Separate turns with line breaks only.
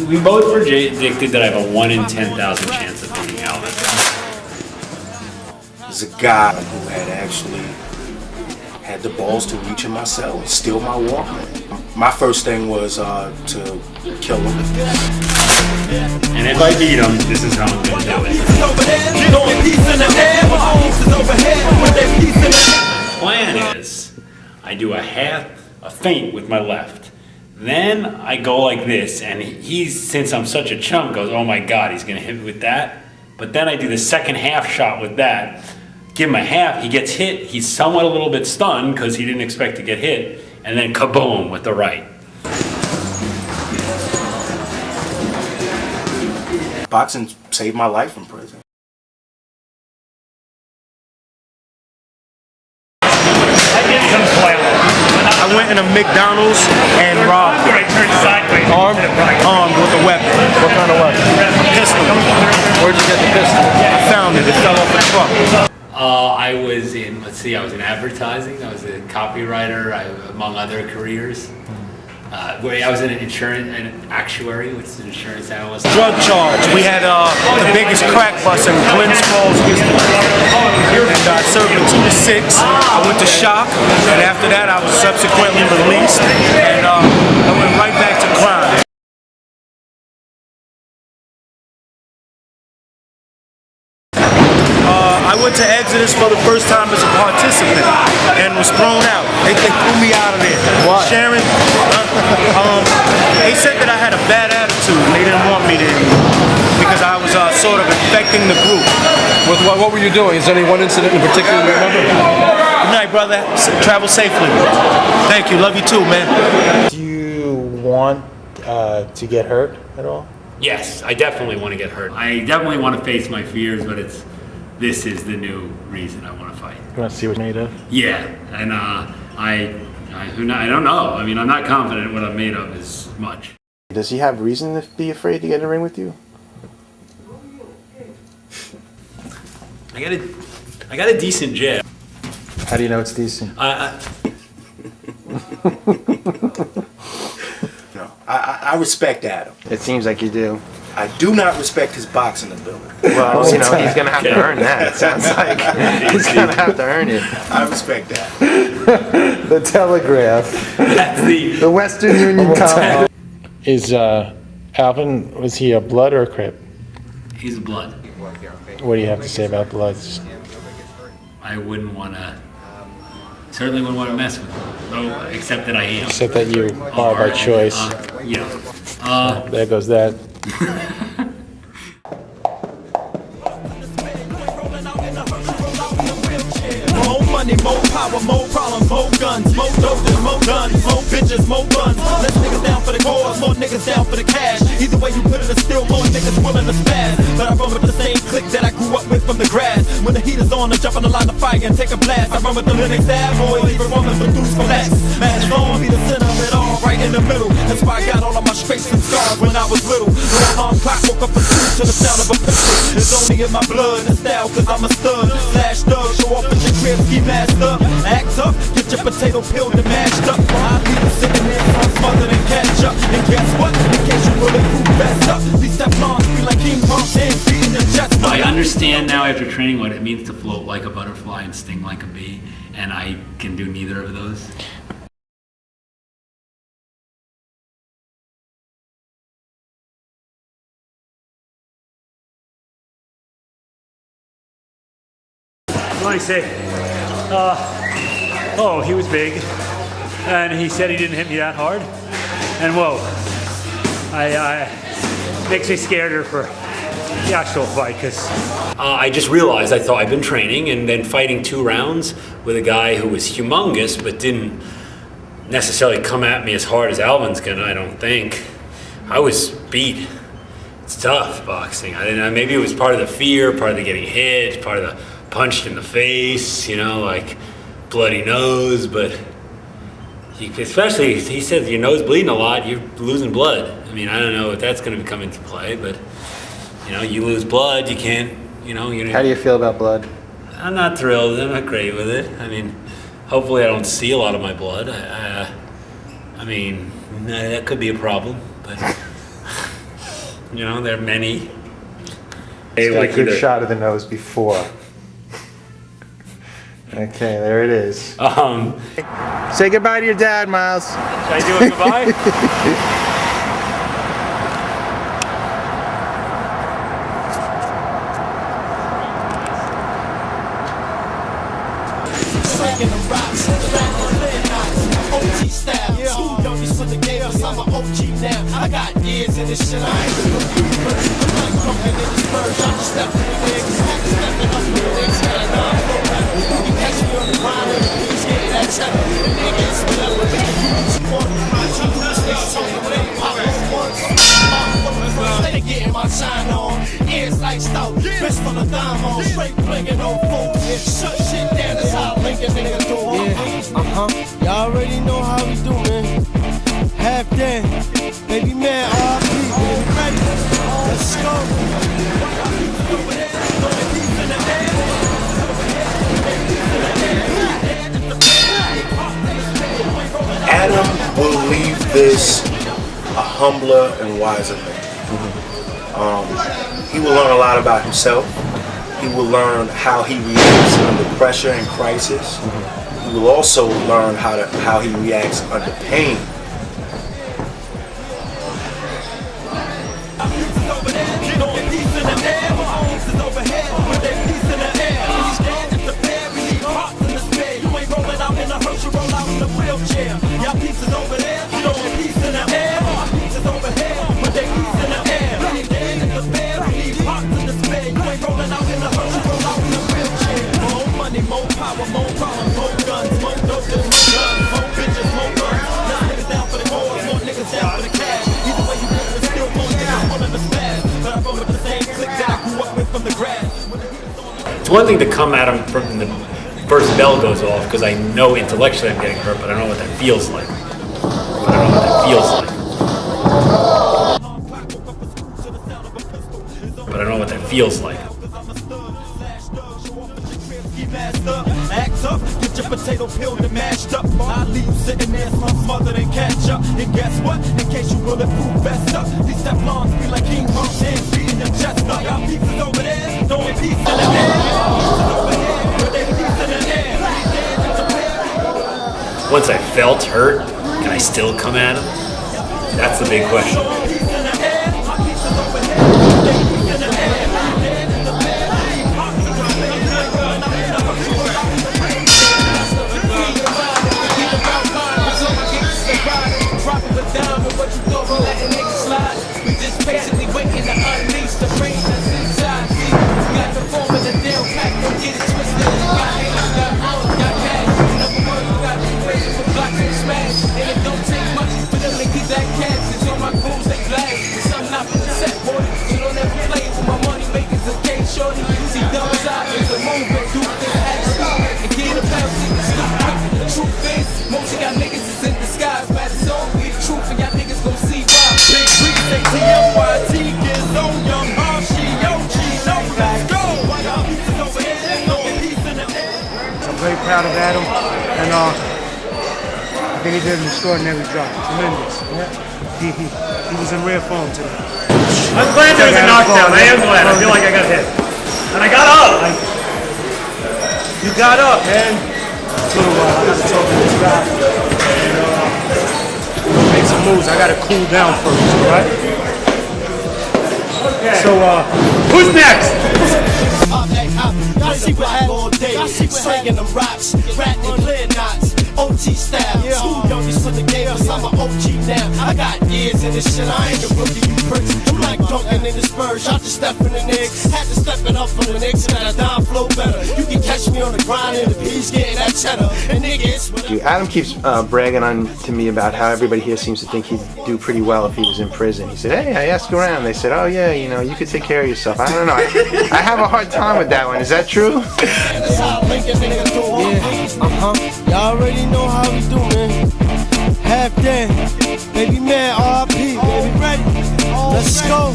we both predicted that I have a 1 in 10,000 chance of beating Alvin.
There's a guy who had actually had the balls to reach in my cell and steal my Walkman. My first thing was to kill him.
And if I beat him, this is how I'm going to do it. The plan is, I do a feint with my left. Then I go like this, and he's, since I'm such a chump, goes, oh my God, he's going to hit me with that. But then I do the second half shot with that, give him a half, he gets hit, he's somewhat a little bit stunned because he didn't expect to get hit, and then kaboom with the right.
Boxing saved my life in prison.
I went in a McDonald's and robbed it. Armed with a weapon.
What kind of weapon?
A pistol.
Where'd you get the pistol?
I found it. It fell off the truck.
I was in, I was in advertising, I was a copywriter, among other careers. I was an an actuary, which is an insurance analyst.
Drug charge. We had the biggest crack bust in Glens Falls, and I served from 2 to 6. I went to shock, and after that I was subsequently released, and I went right back to crime. I went to Exodus for the first time as a participant and was thrown out. They threw me out of there.
Why?
Sharon, they said that I had a bad attitude and they didn't want me there because I was sort of infecting the group.
What were you doing? Is there any one incident in particular you remember?
Good night, brother. Travel safely. Thank you. Love you too, man.
Do you want to get hurt at all?
Yes, I definitely want to get hurt. I definitely want to face my fears, but this is the new reason I want to fight.
You want to see what you're made of?
Yeah, and I don't know. I mean, I'm not confident what I'm made of is much.
Does he have reason to be afraid to get in the ring with you?
I got a decent jab.
How do you know it's decent?
No, I respect Adam.
It seems like you do.
I do not respect his boxing ability.
Well, you know, he's going to have to earn that, it sounds like. He's going to have to earn it.
I respect that.
The Telegraph.
That's
The Western Union Comp. Is Alvin, was he a blood or a crip?
He's a blood.
What do you have to say about bloods?
I wouldn't want to, certainly wouldn't want to mess with him, except that I am.
Except that you are by choice.
Yeah.
There goes that.
More money, more power, more problems, more guns, more doses, more guns, more bitches, more guns. Less niggas down for the cause, more niggas down for the cash. Either way you put it, it's still more niggas willing to spaz. But I run with the same clique that I grew up with from the grass. When the heat is on, I jump on the line of fire and take a blast. I run with the Linux ad boys, even women for dudes for less. Man, it's on be the center of it all, right in the middle. That's why I got all of my straights and scars when I was little. No alarm clock, woke up a to the sound of a pistol. It's only in my blood and style, cause I'm a stud. Slash thug, show off at your crib, ski mask up. Act up, get your potato peeled and mashed up. I'll leave you sitting there, so I'm smothered and catch up. And guess what? In case you bulletproof vest up, these Teflons be like King Kong and beating the jets.
I understand now after training what it means to float like a butterfly and sting like a bee, and I can do neither of those.
What did he say? Oh, he was big, and he said he didn't hit me that hard. And whoa, I makes me scareder for the actual fight, because
I just realized, I thought I'd been training and then fighting 2 rounds with a guy who was humongous but didn't necessarily come at me as hard as Alvin's gonna, I don't think. I was beat. It's tough, boxing. I didn't know, maybe it was part of the fear, part of the getting hit, part of the punched in the face, you know, like bloody nose, but especially, he said your nose bleeding a lot, you're losing blood. I mean, I don't know if that's going to come into play, but, you know, you lose blood, you can't, you know.
How do you feel about blood?
I'm not thrilled, I'm not great with it. I mean, hopefully I don't see a lot of my blood. I mean, that could be a problem, but You know, there are many.
Get a good
either-
shot of the nose before. Okay, there it is. Say goodbye to your dad, Miles.
Should I do a goodbye?
Slacking the rocks, rapping lit knots, OG style. Two youngest from the game, cause I'm an OG now. I got years in this shit, I ain't the rookie first. I'm like pumpkin in the spurs, I'm just stepping in the niggas, had to stepping up in the niggas, got a non-flow rapper. You can catch me on the grind, and he's getting that cheddar. The niggas spit up with me. More than my shoes, niggas talking when they pop up once. They getting my shine on, ears like stout, wrist full of diamonds, straight blingin' on food. Shut shit down, that's how Lincoln nigga do.
Y'all already know how we do, man. Half dead, baby man, RP, baby, ready? Let's go.
Adam will leave this a humbler and wiser man. He will learn a lot about himself. He will learn how he reacts under pressure and crisis. He will also learn how he reacts under pain.
It's one thing to come at him from the first bell goes off, because I know intellectually I'm getting hurt, but I don't know what that feels like. But I don't know what that feels like.
Act up, get your potato peeled and mashed up. I leave sitting there, so I'm smothered and catch up. And guess what? In case you bulletproof vest up, these Teflons be like King Kong hands beating them chest up. Y'all pieces over there, throwing pieces in the air. Pieces over here, but they pieces in the air.
Once I felt hurt, can I still come at him? That's the big question.
Patiently waiting to unleash the brain that's inside me. Got the form of the nail pack, don't get it twisted. Got haters, got hoes, got cash. In other words, we got you crazy for blocks and smash. And it don't take much for them to keep that cash. It's on my clothes, they glass. It's something not for the set, boy. So don't ever play with my money makers. A case shorty, see dumb side is the movement. Do this action and get a bounce in the sky. The truth is, most of y'all niggas is in disguise. But it's all be the truth, and y'all niggas gon' see why.
Big Reese, ATMYT, get low, young Archie, OG, no, let's go. Y'all pieces over here, throwing pieces in the air.
I'm very proud of Adam, and I think he did an extraordinary job. Tremendous. He was in rare form today.
I'm glad there was a knockdown. I am glad. I feel like I got hit. And I got up.
You got up, man. So I got to talk to this guy. And, make some moves. I got to cool down first, all right?
Okay.
So,
Who's next?
I see what happened all day, slinging them rocks, ratting clear knots, OG style. Two youngest from the game, cause I'm an OG now. I got years in this shit, I ain't a rookie, you pricks. I'm like dunking in the Spurs, y'all just stepping the Knicks. Had to step it up for the Knicks, and I down flow better. You can catch me on the grind, and the P's getting that cheddar. And niggas,
Adam keeps bragging on to me about how everybody here seems to think he'd do pretty well if he was in prison. He said, hey, I asked around. They said, oh yeah, you know, you could take care of yourself. I don't know. I have a hard time with that one. Is that true?
Y'all already know how we do, man. Half dead, baby man, RP, baby, ready? Let's go.